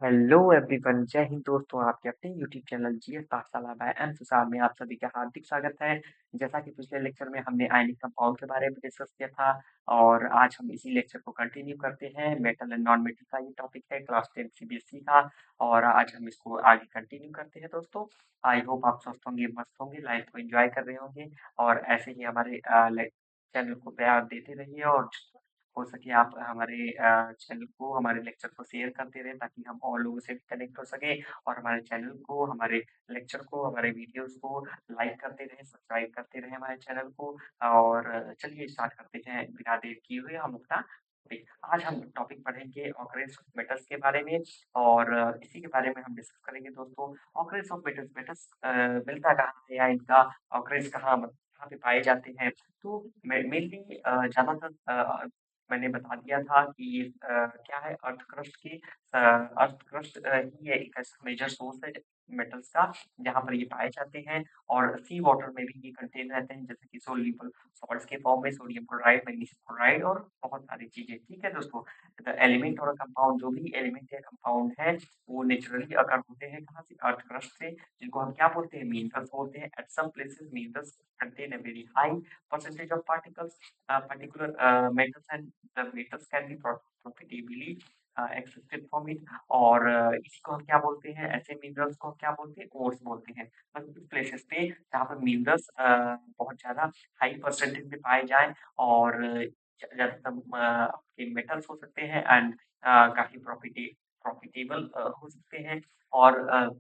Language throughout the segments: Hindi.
हेलो एवरीवन, जय हिंद दोस्तों। आपके अपने यूट्यूब चैनल जीएस पाठशाला बाय एम तुषार में आप सभी का हार्दिक स्वागत है। जैसा कि पिछले लेक्चर में हमने आयनिक कंपाउंड के बारे में डिस्कस किया था और आज हम इसी लेक्चर को कंटिन्यू करते हैं। मेटल एंड नॉन मेटल का ये टॉपिक है क्लास 10 सीबीएसई का और आज हम इसको आगे कंटिन्यू करते हैं दोस्तों। आई होप आप स्वस्थ होंगे, मस्त होंगे, लाइफ को एंजॉय कर रहे होंगे और ऐसे ही हमारे चैनल को प्यार देते रहिए और हो सके आप हमारे चैनल को, हमारे लेक्चर को शेयर करते रहें ताकि हम और लोगों से भी कनेक्ट हो सकें और हमारे चैनल को, हमारे लेक्चर को, हमारे वीडियोस को लाइक करते रहें, सब्सक्राइब करते रहें हमारे चैनल को। और चलिए स्टार्ट करते हैं बिना देर किए हुए हम अपना टॉपिक। आज हम टॉपिक पढ़ेंगे ऑकरेंस ऑफ मेटल्स के बारे में और इसी के बारे में हम डिस्कस करेंगे दोस्तों। ऑकरेंस ऑफ मेटल्स, मेटल्स मिलता कहाँ है या इनका ऑकरेंस कहाँ पे पाए जाते हैं। तो मेनली ज़्यादातर मैंने बता दिया था कि क्या है अर्थ क्रस्ट अर्थ क्रस्ट ही एक ऐसा मेजर सोर्स है मेटल्स का जहाँ पर ये पाए जाते हैं और सी वाटर में भी ये कंटेन रहते हैं जैसे कि सोल्यूबल सॉल्ट्स के फॉर्म में सोडियम क्लोराइड, मैग्नीशियम क्लोराइड और बहुत सारी चीजें। ठीक है दोस्तों, तो एलिमेंट और कंपाउंड, जो भी एलिमेंट या कंपाउंड है वो नेचुरली अगर होते हैं कहाँ से, अर्थ क्रस्ट से, जिनको हम क्या बोलते हैं, मिनरल्स बोलते हैं। At some places minerals contain a very high percentage of particles particular metals, and the metals can be profitably extracted from it। और इसी को हम क्या बोलते हैं, ऐसे मिनरल्स को हम क्या बोलते हैं, ओर्स बोलते हैं। मतलब कुछ प्लेसेस पे जहाँ पर मिनरल्स बहुत ज्यादा हाई परसेंटेज में पाए जाएं और ज्यादातर आपके मेटल्स हो सकते हैं एंड काफी प्रॉफिटेबल हो सकते हैं और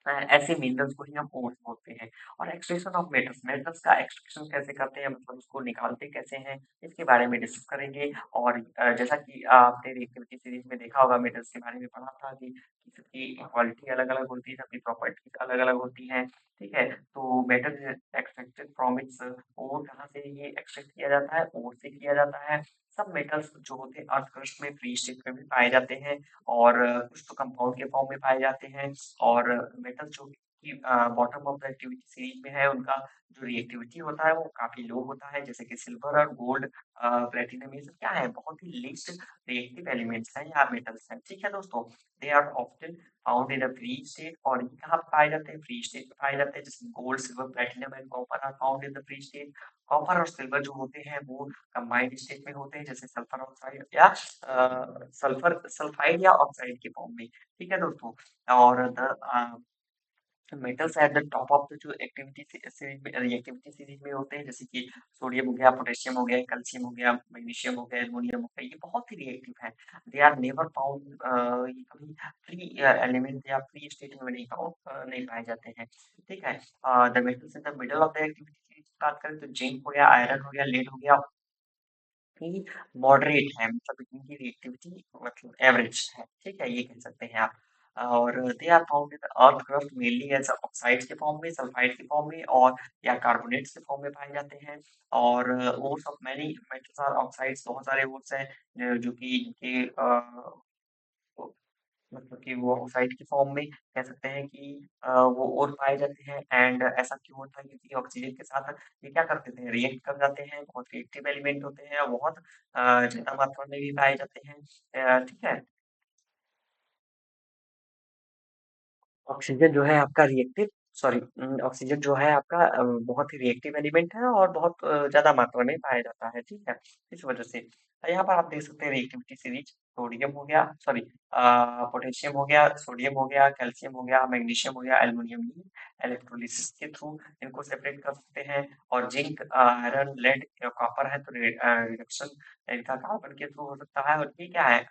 ऐसे मिनरल्स को ही हम ओर्स बोलते हैं। और एक्सट्रैक्शन ऑफ मेटल्स, मेटल्स का एक्सट्रैक्शन कैसे करते हैं, मतलब उसको निकालते कैसे हैं, इसके बारे में डिस्कस करेंगे। और जैसा कि आपने रिएक्टिविटी सीरीज में देखा होगा, मेटल्स के बारे में पढ़ा था कि सबकी क्वालिटी अलग अलग होती है, सबकी प्रॉपर्टीज अलग अलग होती हैं। ठीक है, तो metal extracted from its ore, कहाँ से ये एक्सट्रैक्ट किया जाता है, ओर से किया जाता है। सब मेटल्स जो होते हैं अर्थ क्रस्ट में फ्री स्टेट में भी पाए जाते हैं और कुछ तो कंपाउंड के फॉर्म में पाए जाते हैं। और मेटल जो कि bottom of the activity series में है, उनका जो रिएक्टिविटी होता है वो काफी लो होता है। जैसे कि सिल्वर और गोल्ड, प्लेटिनम, ये सब क्या है, बहुत ही लीस्ट रिएक्टिव एलिमेंट्स हैं या मेटल्स हैं। ठीक है दोस्तों, they are often found in a free state. और ये कहाँ पे पाए जाते हैं, फ्री स्टेट में पाए जाते हैं। जैसे gold, silver, platinum and copper are found in the free state. Copper और सिल्वर जो होते हैं वो कंबाइंड स्टेट में होते हैं, जैसे सल्फर ऑक्साइड या सल्फर सल्फाइड या ऑक्साइड के फॉर्म में। ठीक है दोस्तों, और the metals at the top of the जो एक्टिविटी सीरीज में, रिएक्टिविटी सीरीज में होते हैं, जैसे कि सोडियम हो गया, पोटेशियम हो गया, कैल्शियम हो गया, मैग्नीशियम हो गया, एल्युमिनियम हो गया, ये बहुत ही रिएक्टिव है। दे आर नेवर फाउंड, ये कभी फ्री एलिमेंट या फ्री स्टेट में नहीं फाउंड, नहीं पाए जाते हैं। ठीक है, the metals in the middle of the activity series की बात करें तो जिंक हो गया, आयरन हो गया, लेड हो गया, कि मॉडरेट है, मतलब इनकी रिएक्टिविटी मतलब एवरेज है। ठीक है, ये कह सकते हैं आप। और they are found in earth crust mainly as oxides के फॉर्म में, सल्फाइड के फॉर्म में और या कार्बोनेट्स के फॉर्म में पाए जाते हैं। और ores of many metals are oxides, बहुत सारे ओर्स हैं जो कि इनके मतलब कि वो ऑक्साइड की फॉर्म में कह सकते हैं कि वो और पाए जाते हैं। एंड ऐसा क्यों होता है, क्योंकि ऑक्सीजन के साथ ये क्या कर देते हैं, रिएक्ट कर जाते हैं। बहुत रिएक्टिव एलिमेंट होते हैं और बहुत ज्यादा मात्रा में भी पाए जाते हैं। ठीक है, ऑक्सीजन जो है आपका रिएक्टिव, सॉरी, ऑक्सीजन जो है आपका बहुत ही रिएक्टिव एलिमेंट है और बहुत ज़्यादा मात्रा में पाया जाता है। ठीक है, इस वजह से यहाँ पर आप देख सकते हैं रिएक्टिविटी सीरीज। सोडियम हो गया, सॉरी, पोटेशियम हो गया, सोडियम हो गया, कैल्शियम हो गया, मैग्नीशियम हो गया, एल्युमिनियम भी इलेक्ट्रोलिसिस के थ्रू इनको सेपरेट कर सकते हैं। और जिंक, आयरन, लेड, कॉपर है तो रिडक्शन इनका कार्बन के थ्रू हो सकता है। और ये क्या है,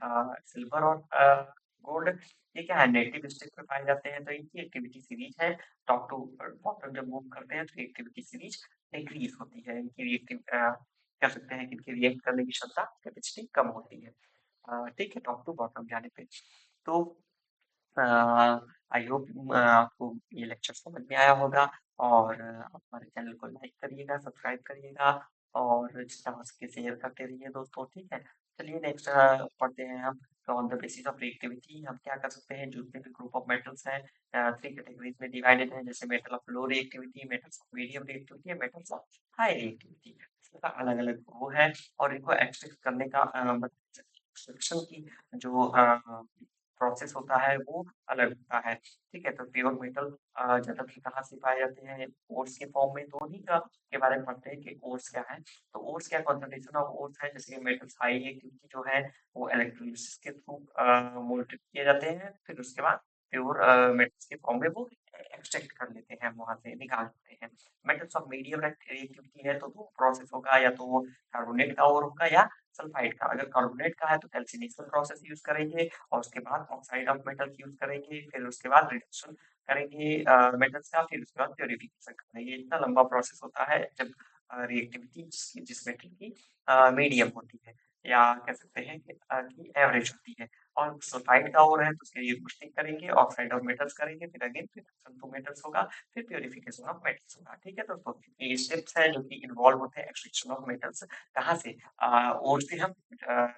सिल्वर और गोल्ड, ये क्या है, नेटिव स्टेट में पाए जाते हैं। तो इनकी एक्टिविटी सीरीज है टॉप टू बॉटम, जब मूव करते हैं तो एक्टिविटी सीरीज डिक्रीज होती है। इनकी रिएक्टिव कह सकते हैं कि इनकी रिएक्ट करने की क्षमता, कैपेसिटी कम होती है। ठीक है, टॉप टू बॉटम जाने पे। तो आई होप आपको ये लेक्चर समझ में आया होगा और आप हमारे चैनल को लाइक करिएगा, सब्सक्राइब करिएगा और जितना हो सके शेयर करते रहिए दोस्तों। ठीक है, चलिए नेक्स्ट पढ़ते हैं हम। तो on the basis of reactivity हम क्या कर सकते हैं, जितने भी ग्रुप ऑफ मेटल्स हैं थ्री कैटेगरीज में डिवाइडेड है, जैसे metal of low reactivity, metals of medium reactivity, metals of high reactivity. इसका अलग अलग वो है और इनको एक्सट्रैक्ट करने का एक्सट्रैक्शन की जो प्रोसेस होता है वो अलग होता है। ठीक है? तो प्योर मेटल ज़्यादातर कहाँ से पाए जाते हैं? ओर्स के फॉर्म में, तो उन्हीं का के बारे में पढ़ते हैं कि ओर्स क्या है। तो ओर्स क्या कंसंट्रेशन ऑफ ओर्स है, जैसे कि मेटल्स हाई एक्टिविटी जो है वो इलेक्ट्रोलिसिस के थ्रू मोल्ड किए जाते हैं, फिर उसके बाद प्योर मेटल्स के फॉर्म में वो एक्सट्रैक्ट कर लेते हैं, वहाँ से निकाल लेते हैं। मेटल्स ऑफ मीडियम रिएक्टिविटी है तो वो प्रोसेस होगा, या तो वो कार्बोनेट का ओर होगा या सल्फाइड का। अगर कार्बोनेट का है तो कैल्सिनेशन प्रोसेस यूज़ करेंगे और उसके बाद ऑक्साइड ऑफ मेटल्स यूज़ करेंगे, फिर उसके बाद रिडक्शन करेंगे मेटल्स का, फिर उसके बाद प्यूरिफिकेशन करेंगे। ये इतना लंबा प्रोसेस होता है जब रिएक्टिविटी जिस मेटल की मीडियम होती है, या कह सकते हैं कि एवरेज होती है। और सल्फाइड का ओर है तो उसके लिए रोस्टिंग करेंगे, ऑक्साइड ऑफ मेटल्स करेंगे, फिर अगेन रिडक्शन टू मेटल्स होगा, फिर प्यूरिफिकेशन ऑफ मेटल्स होगा। ठीक है दोस्तों, ये स्टेप्स हैं जो कि इन्वॉल्व होते हैं एक्सट्रैक्शन ऑफ मेटल्स। कहाँ से? ओर से हम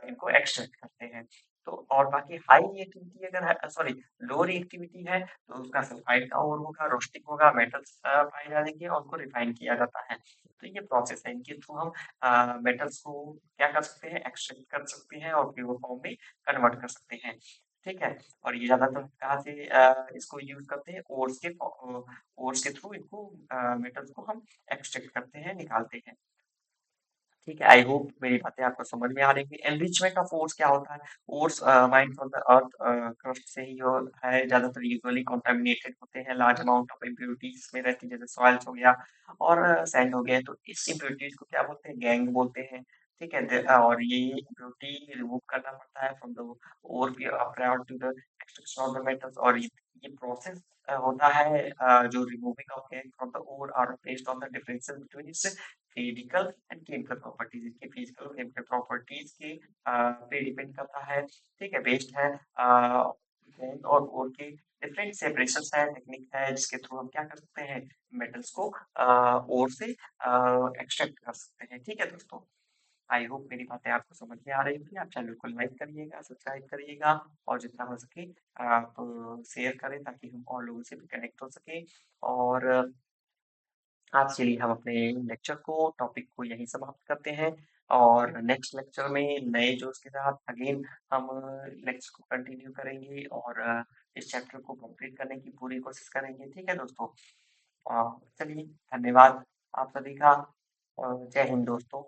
इनको एक्सट्रैक्ट करते हैं। तो और बाकी हाई एक्टिविटी अगर है, सॉरी, लो रिएक्टिविटी है तो उसका सल्फाइड का ओर होगा, रोस्टिंग होगा, मेटल्स पाए जाएंगे और उनको रिफाइन किया जाता है। तो ये प्रोसेस है, इनके थ्रू हम मेटल्स को क्या कर सकते हैं? एक्सट्रैक्ट कर सकते हैं और प्योर फॉर्म में कन्वर्ट कर सकते हैं। ठीक है? और ये ज़्यादातर कहाँ से इसको यूज़ करते हैं? ओर्स के थ्रू इनको मेटल्स को हम एक्सट्रैक्ट करते हैं, निकालते हैं। ठीक है, आई होप मेरी बातें आपको समझ में आ रही होंगी। एनरिचमेंट ऑफ ओर्स क्या होता है? Ores mind from the earth crust से ही हो है, ज़्यादातर यूजुअली कंटामिनेटेड होते हैं, लार्ज अमाउंट ऑफ इम्प्योरिटीज़ इसमें रहती है, जैसे सॉइल्स हो गया और सैंड हो गया। तो इस इम्प्योरिटीज़ को क्या बोलते हैं? गैंग बोलते हैं। ठीक है? और ये इम्प्योरिटी रिमूव करना पड़ता है from the ore prior to the extraction of the metals. और ये प्रोसेस होता है जो removing of gangue from the ore are based on the differences between its physical and chemical properties. इसकी फिजिकल और केमिकल प्रॉपर्टीज के पे डिपेंड करता है। ठीक है, बेस्ड है बॉन्ड और के डिफरेंट सेपरेशन है, टेक्निक है जिसके थ्रू हम क्या कर सकते हैं? मेटल्स को ओर से एक्सट्रैक्ट कर सकते हैं। ठीक है दोस्तों, आई होप मेरी बातें आपको समझ में आ रही होगी। आप चैनल को लाइक करिएगा, सब्सक्राइब करिएगा और जितना हो सके आप शेयर करें ताकि हम और लोगों से भी कनेक्ट हो सके। और आज के लिए हम अपने लेक्चर को टॉपिक को यहीं समाप्त करते हैं और नेक्स्ट लेक्चर में नए जोश के साथ अगेन हम लेक्चर को कंटिन्यू करेंगे और इस चैप्टर को कंप्लीट करने की पूरी कोशिश करेंगे। ठीक है दोस्तों, चलिए, धन्यवाद आप सभी का। जय हिंद दोस्तों।